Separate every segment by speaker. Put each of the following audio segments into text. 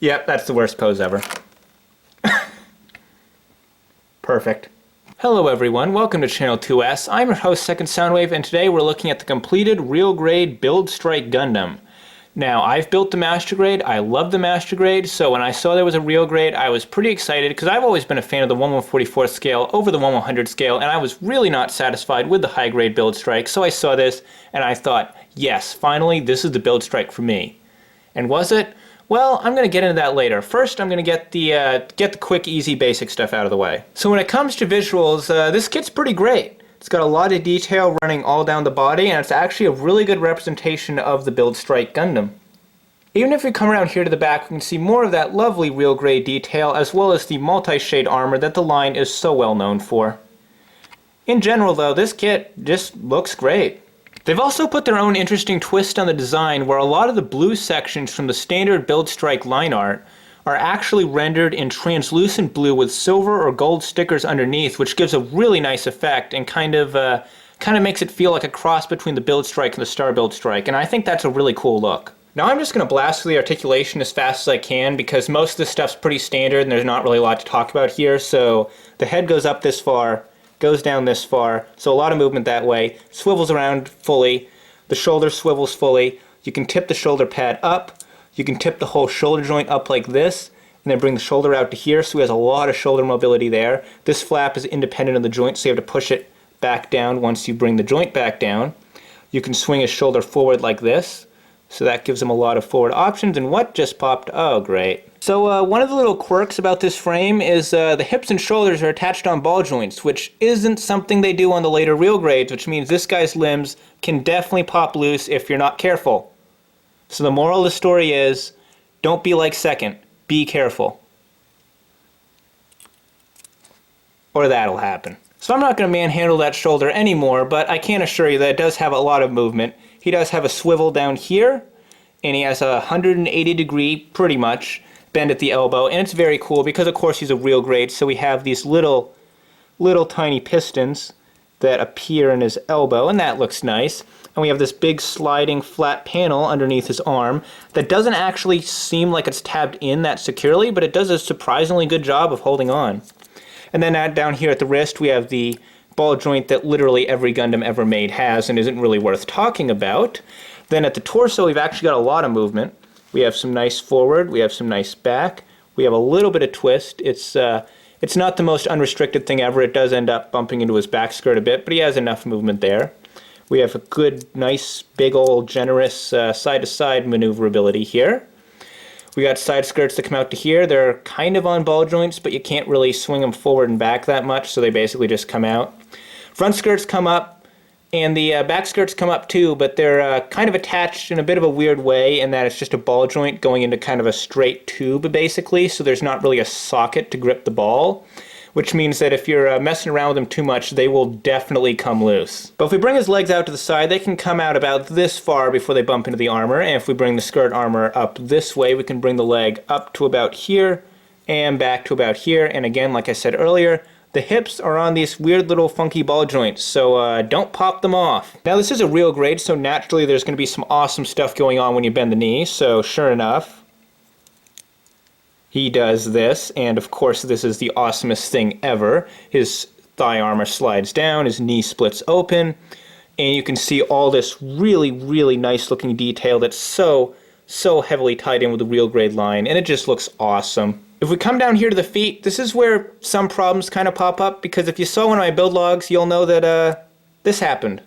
Speaker 1: Yep, that's the worst pose ever. Perfect. Hello everyone, welcome to Channel 2S. I'm your host, Second Soundwave, and today we're looking at the completed real grade Build Strike Gundam. Now, I've built the Master Grade, I love the Master Grade, so when I saw there was a real grade, I was pretty excited because I've always been a fan of the 1/144 scale over the 1/100 scale, and I was really not satisfied with the high grade Build Strike, so I saw this and I thought, yes, finally, this is the Build Strike for me. And was it? Well, I'm going to get into that later. First, I'm going to get the quick, easy, basic stuff out of the way. So when it comes to visuals, this kit's pretty great. It's got a lot of detail running all down the body, and it's actually a really good representation of the Build Strike Gundam. Even if we come around here to the back, we can see more of that lovely real grade detail, as well as the multi-shade armor that the line is so well known for. In general, though, this kit just looks great. They've also put their own interesting twist on the design where a lot of the blue sections from the standard Build Strike line art are actually rendered in translucent blue with silver or gold stickers underneath, which gives a really nice effect and kind of makes it feel like a cross between the Build Strike and the Star Build Strike, and I think that's a really cool look. Now I'm just going to blast through the articulation as fast as I can because most of this stuff's pretty standard and there's not really a lot to talk about here. So the head goes up this far, goes down this far, so a lot of movement that way, swivels around fully, the shoulder swivels fully, you can tip the shoulder pad up, you can tip the whole shoulder joint up like this, and then bring the shoulder out to here, so he has a lot of shoulder mobility there. This flap is independent of the joint, so you have to push it back down once you bring the joint back down. You can swing his shoulder forward like this, so that gives him a lot of forward options, and what just popped? Oh, great. So one of the little quirks about this frame is the hips and shoulders are attached on ball joints, which isn't something they do on the later real grades, which means this guy's limbs can definitely pop loose if you're not careful. So the moral of the story is, don't be like Second, be careful. Or that'll happen. So I'm not going to manhandle that shoulder anymore, but I can assure you that it does have a lot of movement. He does have a swivel down here, and he has a 180-degree, pretty much, bend at the elbow, and it's very cool because of course he's a real grade, so we have these little tiny pistons that appear in his elbow, and that looks nice. And we have this big sliding flat panel underneath his arm that doesn't actually seem like it's tabbed in that securely, but it does a surprisingly good job of holding on. And then down here at the wrist we have the ball joint that literally every Gundam ever made has and isn't really worth talking about. Then at the torso we've actually got a lot of movement. We have some nice forward, we have some nice back, we have a little bit of twist. It's not the most unrestricted thing ever. It does end up bumping into his back skirt a bit, but he has enough movement there. We have a good, nice, big old, generous side-to-side maneuverability here. We got side skirts that come out to here. They're kind of on ball joints, but you can't really swing them forward and back that much, so they basically just come out. Front skirts come up, and the back skirts come up too, but they're kind of attached in a bit of a weird way in that it's just a ball joint going into kind of a straight tube, basically, so there's not really a socket to grip the ball, which means that if you're messing around with them too much, they will definitely come loose. But if we bring his legs out to the side, they can come out about this far before they bump into the armor, and if we bring the skirt armor up this way, we can bring the leg up to about here, and back to about here, and again, like I said earlier, the hips are on these weird little funky ball joints, so don't pop them off. Now this is a real grade, so naturally there's going to be some awesome stuff going on when you bend the knee, so sure enough, he does this, and of course this is the awesomest thing ever. His thigh armor slides down, his knee splits open, and you can see all this really, really nice looking detail that's so heavily tied in with the real grade line, and it just looks awesome. If we come down here to the feet, this is where some problems kind of pop up, because if you saw one of my build logs, you'll know that this happened.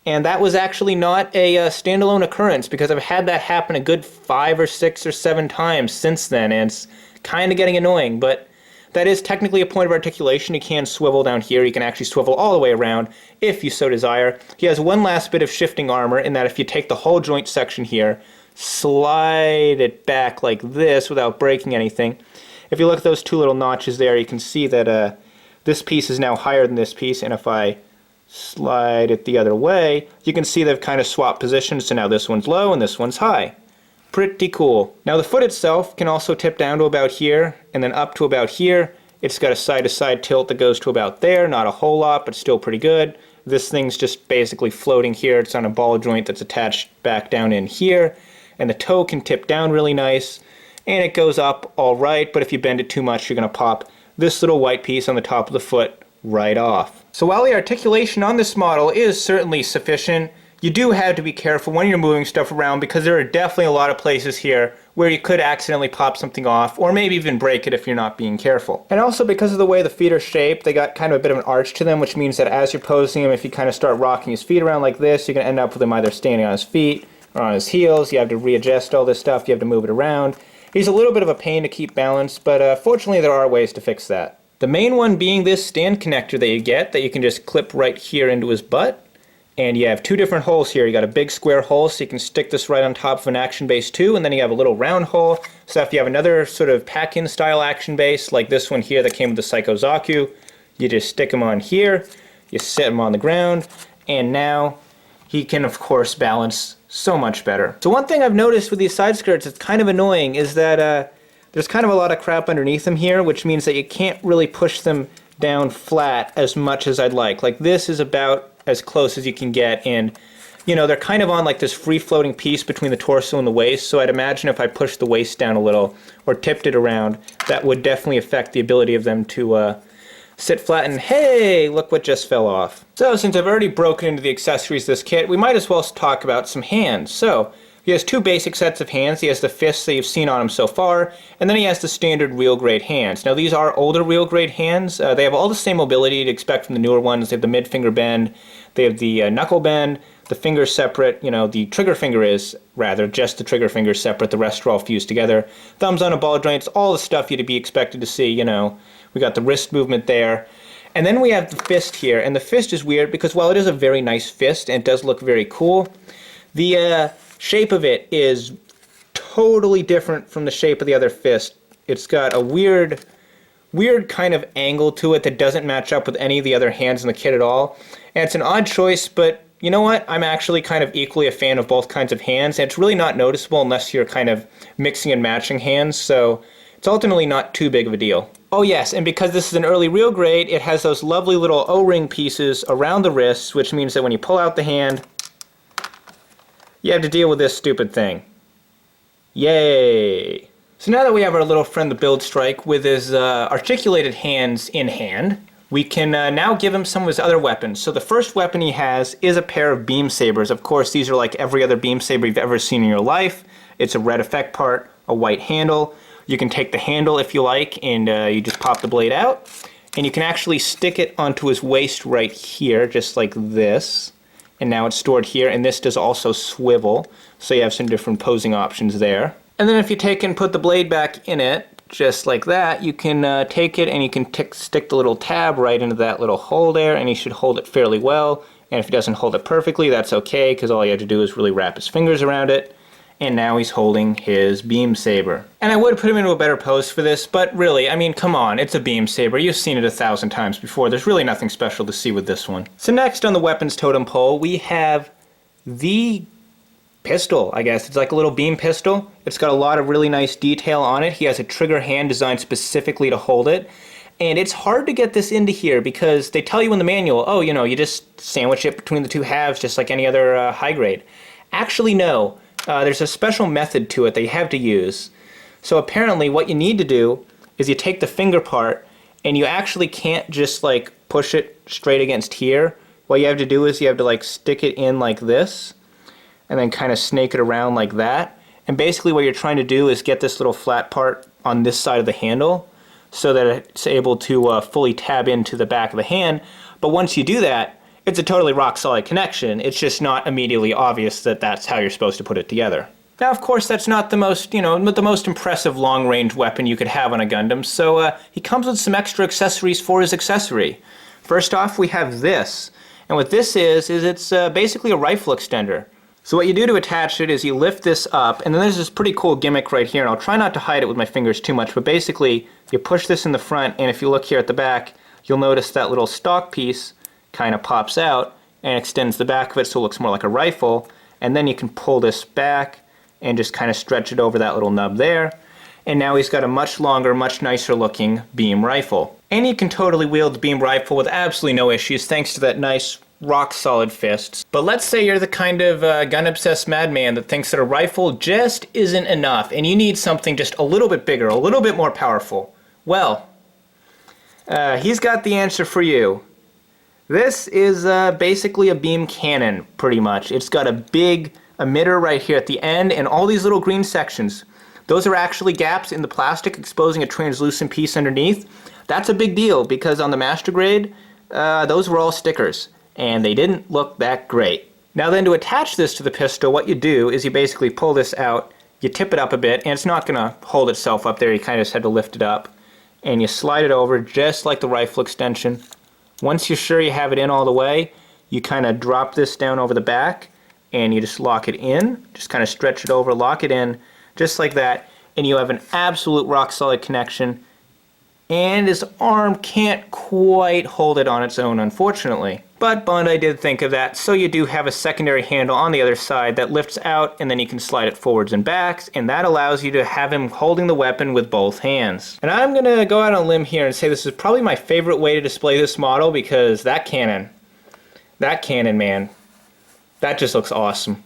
Speaker 1: And that was actually not a standalone occurrence, because I've had that happen a good 5 or 6 or 7 times since then, and it's kind of getting annoying, but that is technically a point of articulation. You can swivel down here, you can actually swivel all the way around if you so desire. He has one last bit of shifting armor in that if you take the whole joint section here, slide it back like this without breaking anything. If you look at those two little notches there, you can see that this piece is now higher than this piece, and if I slide it the other way, you can see they've kind of swapped positions, so now this one's low and this one's high. Pretty cool. Now the foot itself can also tip down to about here, and then up to about here. It's got a side-to-side tilt that goes to about there, not a whole lot, but still pretty good. This thing's just basically floating here. It's on a ball joint that's attached back down in here, and the toe can tip down really nice. and it goes up all right, but if you bend it too much, you're going to pop this little white piece on the top of the foot right off. So while the articulation on this model is certainly sufficient, you do have to be careful when you're moving stuff around, because there are definitely a lot of places here where you could accidentally pop something off, or maybe even break it if you're not being careful. And also because of the way the feet are shaped, they got kind of a bit of an arch to them, which means that as you're posing him, if you kind of start rocking his feet around like this, you're going to end up with him either standing on his feet or on his heels. You have to readjust all this stuff, you have to move it around. He's a little bit of a pain to keep balanced, but fortunately there are ways to fix that. The main one being this stand connector that you get, that you can just clip right here into his butt. And you have two different holes here. You got a big square hole, so you can stick this right on top of an action base too, and then you have a little round hole, so if you have another sort of pack-in style action base, like this one here that came with the Psycho Zaku, you just stick him on here, you set him on the ground, and now he can of course balance so much better. So one thing I've noticed with these side skirts that's kind of annoying is that there's kind of a lot of crap underneath them here, which means that you can't really push them down flat as much as I'd like. Like this is about as close as you can get, and you know, they're kind of on like this free-floating piece between the torso and the waist, so I'd imagine if I pushed the waist down a little or tipped it around, that would definitely affect the ability of them to sit flat. And hey, look what just fell off. So since I've already broken into the accessories of this kit, we might as well talk about some hands. So he has two basic sets of hands. He has the fists that you've seen on him so far, and then he has the standard real grade hands. Now these are older real grade hands. They have all the same mobility you'd expect from the newer ones. They have the mid finger bend, they have the knuckle bend, the finger's separate, you know, the trigger finger is, rather, just the trigger finger is separate, the rest are all fused together. Thumbs on a ball joint, all the stuff you'd be expected to see, you know. We got the wrist movement there. And then we have the fist here, and the fist is weird because while it is a very nice fist and it does look very cool, the shape of it is totally different from the shape of the other fist. It's got a weird kind of angle to it that doesn't match up with any of the other hands in the kit at all. And it's an odd choice, but you know what? I'm actually kind of equally a fan of both kinds of hands, and it's really not noticeable unless you're kind of mixing and matching hands, so it's ultimately not too big of a deal. Oh yes, and because this is an early real grade, it has those lovely little O-ring pieces around the wrists, which means that when you pull out the hand, you have to deal with this stupid thing. Yay! So now that we have our little friend the Build Strike with his articulated hands in hand, we can now give him some of his other weapons. So the first weapon he has is a pair of beam sabers. Of course, these are like every other beam saber you've ever seen in your life. It's a red effect part, a white handle. You can take the handle if you like, and you just pop the blade out. And you can actually stick it onto his waist right here, just like this. And now it's stored here, and this does also swivel, so you have some different posing options there. And then if you take and put the blade back in it, just like that, you can take it and you can stick the little tab right into that little hole there, and he should hold it fairly well. And if he doesn't hold it perfectly, that's okay, because all you have to do is really wrap his fingers around it. And now he's holding his beam saber. And I would put him into a better pose for this, but really, I mean, come on, it's a beam saber. You've seen it 1,000 times before. There's really nothing special to see with this one. So next on the weapons totem pole, we have the pistol, I guess. It's like a little beam pistol. It's got a lot of really nice detail on it. He has a trigger hand designed specifically to hold it. And it's hard to get this into here because they tell you in the manual, oh, you know, you just sandwich it between the two halves just like any other high grade. Actually, no. There's a special method to it that you have to use. So apparently what you need to do is you take the finger part and you actually can't just like push it straight against here. What you have to do is you have to like stick it in like this and then kind of snake it around like that. And basically what you're trying to do is get this little flat part on this side of the handle so that it's able to fully tab into the back of the hand. But once you do that, it's a totally rock-solid connection. It's just not immediately obvious that that's how you're supposed to put it together. Now, of course, that's not the most, the most impressive long-range weapon you could have on a Gundam, so he comes with some extra accessories for his accessory. First off, we have this. And what this is it's basically a rifle extender. So what you do to attach it is you lift this up, and then there's this pretty cool gimmick right here, and I'll try not to hide it with my fingers too much, but basically, you push this in the front, and if you look here at the back, you'll notice that little stock piece kind of pops out and extends the back of it so it looks more like a rifle, and then you can pull this back and just kind of stretch it over that little nub there, and now he's got a much longer, much nicer looking beam rifle. And you can totally wield the beam rifle with absolutely no issues thanks to that nice rock solid fists. But let's say you're the kind of gun-obsessed madman that thinks that a rifle just isn't enough and you need something just a little bit bigger, a little bit more powerful. Well, he's got the answer for you. This is basically a beam cannon, pretty much. It's got a big emitter right here at the end and all these little green sections. Those are actually gaps in the plastic exposing a translucent piece underneath. That's a big deal because on the Master Grade, those were all stickers and they didn't look that great. Now then, to attach this to the pistol, what you do is you basically pull this out, you tip it up a bit, and it's not going to hold itself up there, you kind of just had to lift it up, and you slide it over just like the rifle extension. Once you're sure you have it in all the way, you kind of drop this down over the back and you just lock it in, just kind of stretch it over, lock it in, just like that, and you have an absolute rock solid connection. And his arm can't quite hold it on its own, unfortunately. But Bandai did think of that, so you do have a secondary handle on the other side that lifts out, and then you can slide it forwards and backs, and that allows you to have him holding the weapon with both hands. And I'm going to go out on a limb here and say this is probably my favorite way to display this model, because that cannon, man, that just looks awesome.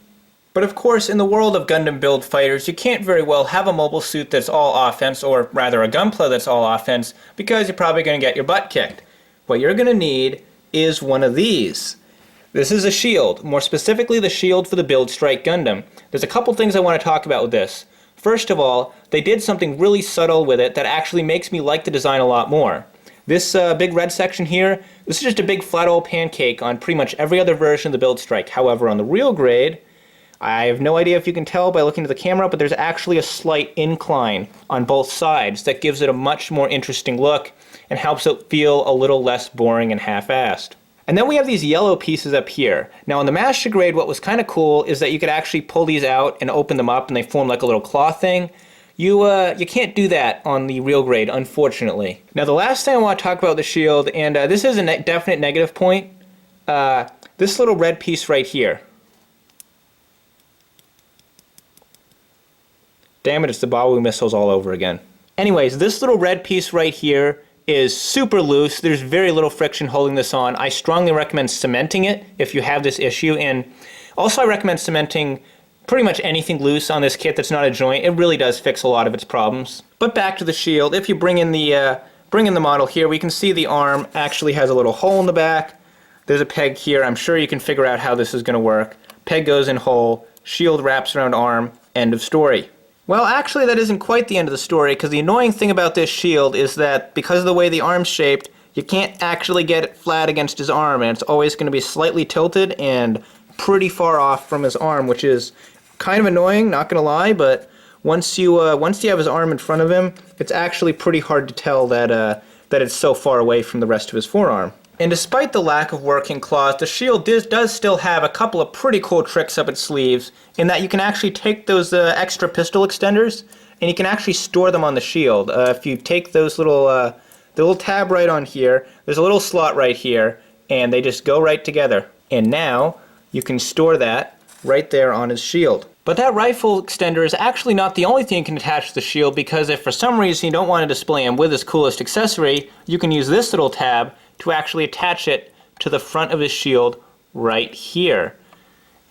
Speaker 1: But of course, in the world of Gundam build fighters, you can't very well have a mobile suit that's all offense, or rather a gunpla that's all offense, because you're probably going to get your butt kicked. What you're going to need is one of these. This is a shield, more specifically the shield for the Build Strike Gundam. There's a couple things I want to talk about with this. First of all, they did something really subtle with it that actually makes me like the design a lot more. This big red section here, this is just a big flat old pancake on pretty much every other version of the Build Strike. However, on the real grade, I have no idea if you can tell by looking at the camera, but there's actually a slight incline on both sides that gives it a much more interesting look and helps it feel a little less boring and half-assed. And then we have these yellow pieces up here. Now on the Master Grade, what was kind of cool is that you could actually pull these out and open them up and they form like a little claw thing. You can't do that on the real grade, unfortunately. Now the last thing I want to talk about with the shield, and this is a definite negative point, this little red piece right here. Damn it, it's the Bawu missiles all over again. Anyways, this little red piece right here is super loose. There's very little friction holding this on. I strongly recommend cementing it if you have this issue, and also I recommend cementing pretty much anything loose on this kit that's not a joint. It really does fix a lot of its problems. But back to the shield, if you bring in the model here, we can see the arm actually has a little hole in the back. There's a peg here. I'm sure you can figure out how this is going to work. Peg goes in hole, shield wraps around arm, end of story. Well, actually that isn't quite the end of the story, because the annoying thing about this shield is that because of the way the arm's shaped, you can't actually get it flat against his arm, and it's always going to be slightly tilted and pretty far off from his arm, which is kind of annoying, not going to lie, but once you have his arm in front of him, it's actually pretty hard to tell that it's so far away from the rest of his forearm. And despite the lack of working claws, the shield does still have a couple of pretty cool tricks up its sleeves, in that you can actually take those extra pistol extenders, and you can actually store them on the shield. If you take those the little tab right on here, there's a little slot right here, and they just go right together. And now, you can store that right there on his shield. But that rifle extender is actually not the only thing you can attach to the shield, because if for some reason you don't want to display him with his coolest accessory, you can use this little tab to actually attach it to the front of his shield right here.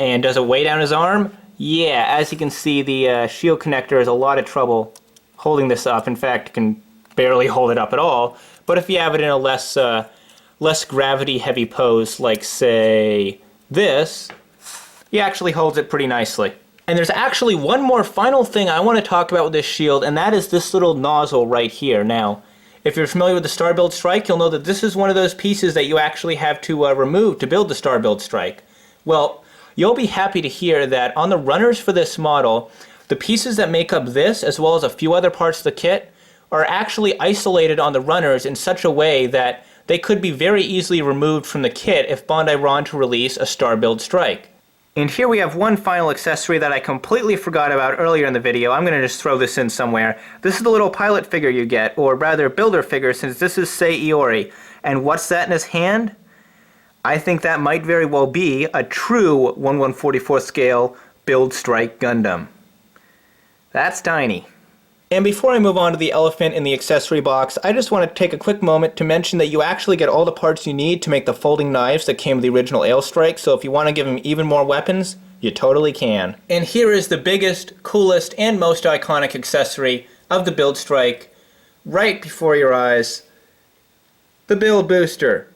Speaker 1: And does it weigh down his arm? Yeah, as you can see, the shield connector has a lot of trouble holding this up. In fact, it can barely hold it up at all. But if you have it in a less gravity-heavy pose, like, say, this, he actually holds it pretty nicely. And there's actually one more final thing I want to talk about with this shield, and that is this little nozzle right here. Now, if you're familiar with the Star Build Strike, you'll know that this is one of those pieces that you actually have to remove to build the Star Build Strike. Well, you'll be happy to hear that on the runners for this model, the pieces that make up this, as well as a few other parts of the kit, are actually isolated on the runners in such a way that they could be very easily removed from the kit if Bandai were to release a Star Build Strike. And here we have one final accessory that I completely forgot about earlier in the video. I'm going to just throw this in somewhere. This is the little pilot figure you get, or rather builder figure, since this is Sei Iori. And what's that in his hand? I think that might very well be a true 1/144 scale Build Strike Gundam. That's tiny. And before I move on to the elephant in the accessory box, I just want to take a quick moment to mention that you actually get all the parts you need to make the folding knives that came with the original Ailstrike, so if you want to give him even more weapons, you totally can. And here is the biggest, coolest, and most iconic accessory of the Build Strike, right before your eyes, the Build Booster.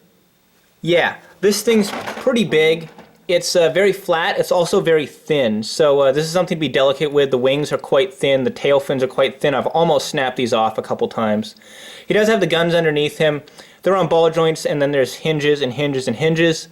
Speaker 1: Yeah, this thing's pretty big. It's very flat, it's also very thin, so this is something to be delicate with. The wings are quite thin, the tail fins are quite thin. I've almost snapped these off a couple times. He does have the guns underneath him. They're on ball joints, and then there's hinges and hinges and hinges.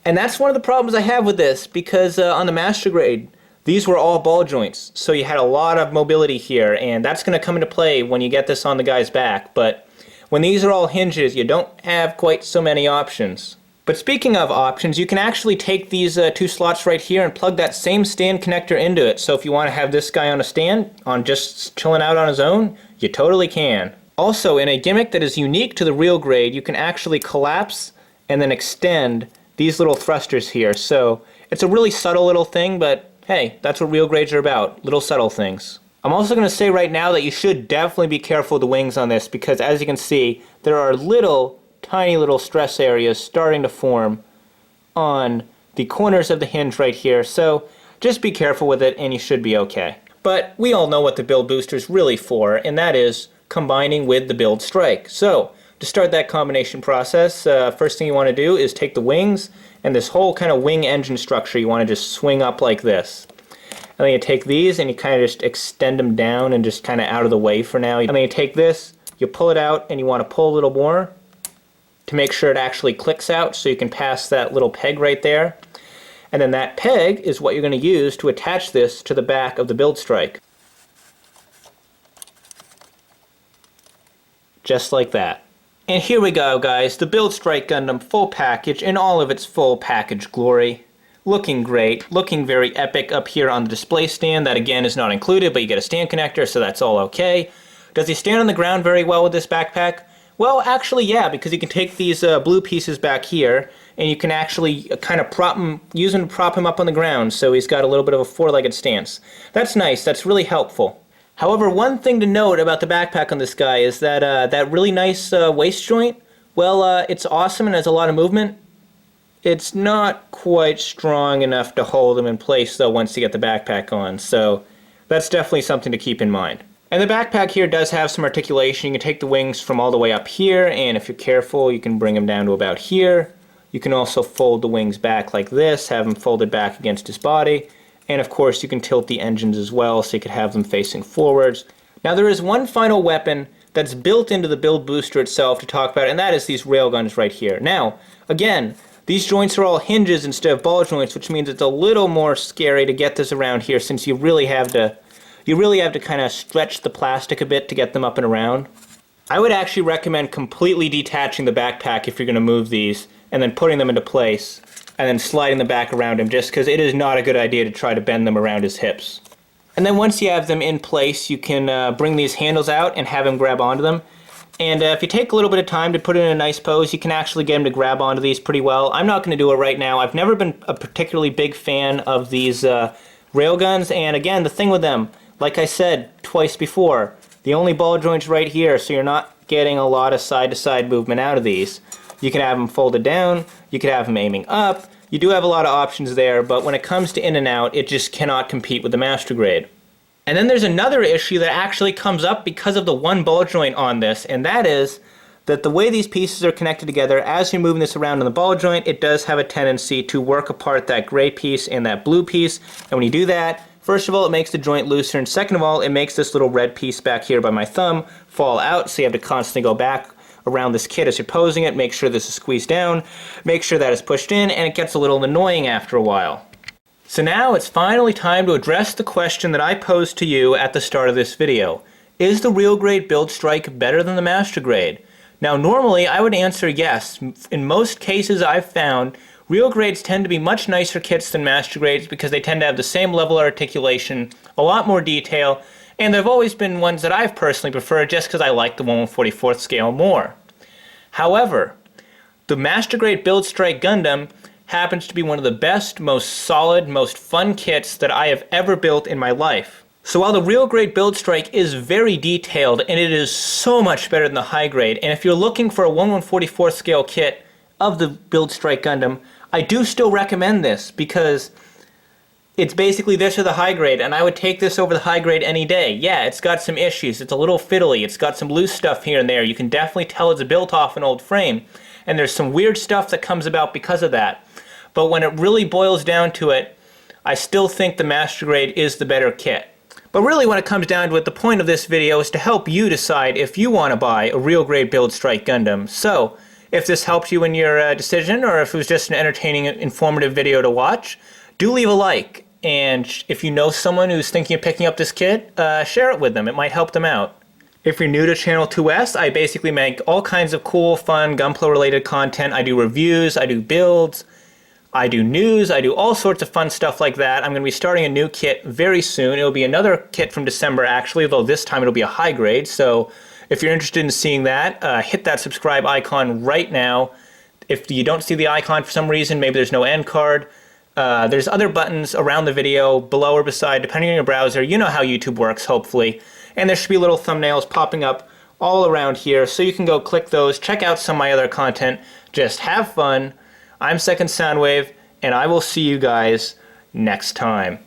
Speaker 1: And that's one of the problems I have with this, because on the Master Grade, these were all ball joints, so you had a lot of mobility here, and that's going to come into play when you get this on the guy's back. But when these are all hinges, you don't have quite so many options. But speaking of options, you can actually take these two slots right here and plug that same stand connector into it. So if you want to have this guy on a stand, on just chilling out on his own, you totally can. Also, in a gimmick that is unique to the real grade, you can actually collapse and then extend these little thrusters here. So it's a really subtle little thing, but hey, that's what real grades are about, little subtle things. I'm also going to say right now that you should definitely be careful with the wings on this, because as you can see, there are tiny little stress areas starting to form on the corners of the hinge right here, so just be careful with it and you should be okay. But we all know what the Build Booster is really for, and that is combining with the Build Strike. So to start that combination process, first thing you want to do is take the wings and this whole kind of wing engine structure you want to just swing up like this. And then you take these and you kind of just extend them down and just kind of out of the way for now. And then you take this, you pull it out, and you want to pull a little more to make sure it actually clicks out, so you can pass that little peg right there. And then that peg is what you're going to use to attach this to the back of the Build Strike. Just like that. And here we go, guys, the Build Strike Gundam full package in all of its full package glory. Looking great, looking very epic up here on the display stand. That again is not included, but you get a stand connector, so that's all okay. Does he stand on the ground very well with this backpack? Well, actually, yeah, because you can take these blue pieces back here, and you can actually kind of use them to prop him up on the ground, so he's got a little bit of a four-legged stance. That's nice, that's really helpful. However, one thing to note about the backpack on this guy is that that really nice waist joint, well, it's awesome and has a lot of movement. It's not quite strong enough to hold him in place, though, once you get the backpack on, so that's definitely something to keep in mind. And the backpack here does have some articulation. You can take the wings from all the way up here, and if you're careful, you can bring them down to about here. You can also fold the wings back like this, have them folded back against his body. And of course, you can tilt the engines as well, so you could have them facing forwards. Now there is one final weapon that's built into the Build Booster itself to talk about, and that is these railguns right here. Now, again, these joints are all hinges instead of ball joints, which means it's a little more scary to get this around here, since you really have to kind of stretch the plastic a bit to get them up and around. I would actually recommend completely detaching the backpack if you're going to move these, and then putting them into place, and then sliding them back around him, just because it is not a good idea to try to bend them around his hips. And then once you have them in place, you can bring these handles out and have him grab onto them. And if you take a little bit of time to put it in a nice pose, you can actually get him to grab onto these pretty well. I'm not going to do it right now. I've never been a particularly big fan of these railguns, and again, the thing with them, like I said twice before, the only ball joint's right here, so you're not getting a lot of side-to-side movement out of these. You can have them folded down, you can have them aiming up, you do have a lot of options there, but when it comes to in and out, it just cannot compete with the Master Grade. And then there's another issue that actually comes up because of the one ball joint on this, and that is that the way these pieces are connected together, as you're moving this around in the ball joint, it does have a tendency to work apart that gray piece and that blue piece, and when you do that, first of all, it makes the joint looser, and second of all, it makes this little red piece back here by my thumb fall out, so you have to constantly go back around this kit as you're posing it, make sure this is squeezed down, make sure that is pushed in, and it gets a little annoying after a while. So now it's finally time to address the question that I posed to you at the start of this video. Is the real grade Build Strike better than the Master Grade? Now normally I would answer yes. In most cases I've found, real grades tend to be much nicer kits than Master Grades because they tend to have the same level of articulation, a lot more detail, and there have always been ones that I've personally preferred just because I like the 1/44th scale more. However, the Master Grade Build Strike Gundam happens to be one of the best, most solid, most fun kits that I have ever built in my life. So while the real grade build strike is very detailed and it is so much better than the high grade, and if you're looking for a 1/144th scale kit of the build strike Gundam, I do still recommend this because it's basically this or the high grade, and I would take this over the high grade any day. Yeah, it's got some issues. It's a little fiddly. It's got some loose stuff here and there. You can definitely tell it's built off an old frame, and there's some weird stuff that comes about because of that. But when it really boils down to it, I still think the Master Grade is the better kit. But really when it comes down to it, the point of this video is to help you decide if you want to buy a real grade build strike Gundam. So, if this helped you in your decision, or if it was just an entertaining, informative video to watch, do leave a like. And if you know someone who's thinking of picking up this kit, share it with them. It might help them out. If you're new to Channel 2S, I basically make all kinds of cool, fun, Gunpla related content. I do reviews, I do builds, I do news, I do all sorts of fun stuff like that. I'm going to be starting a new kit very soon. It'll be another kit from December actually, though this time it'll be a high grade. So if you're interested in seeing that, hit that subscribe icon right now. If you don't see the icon for some reason, maybe there's no end card, there's other buttons around the video, below or beside, depending on your browser. You know how YouTube works, hopefully. And there should be little thumbnails popping up all around here, so you can go click those, check out some of my other content, just have fun. I'm Second Soundwave, and I will see you guys next time.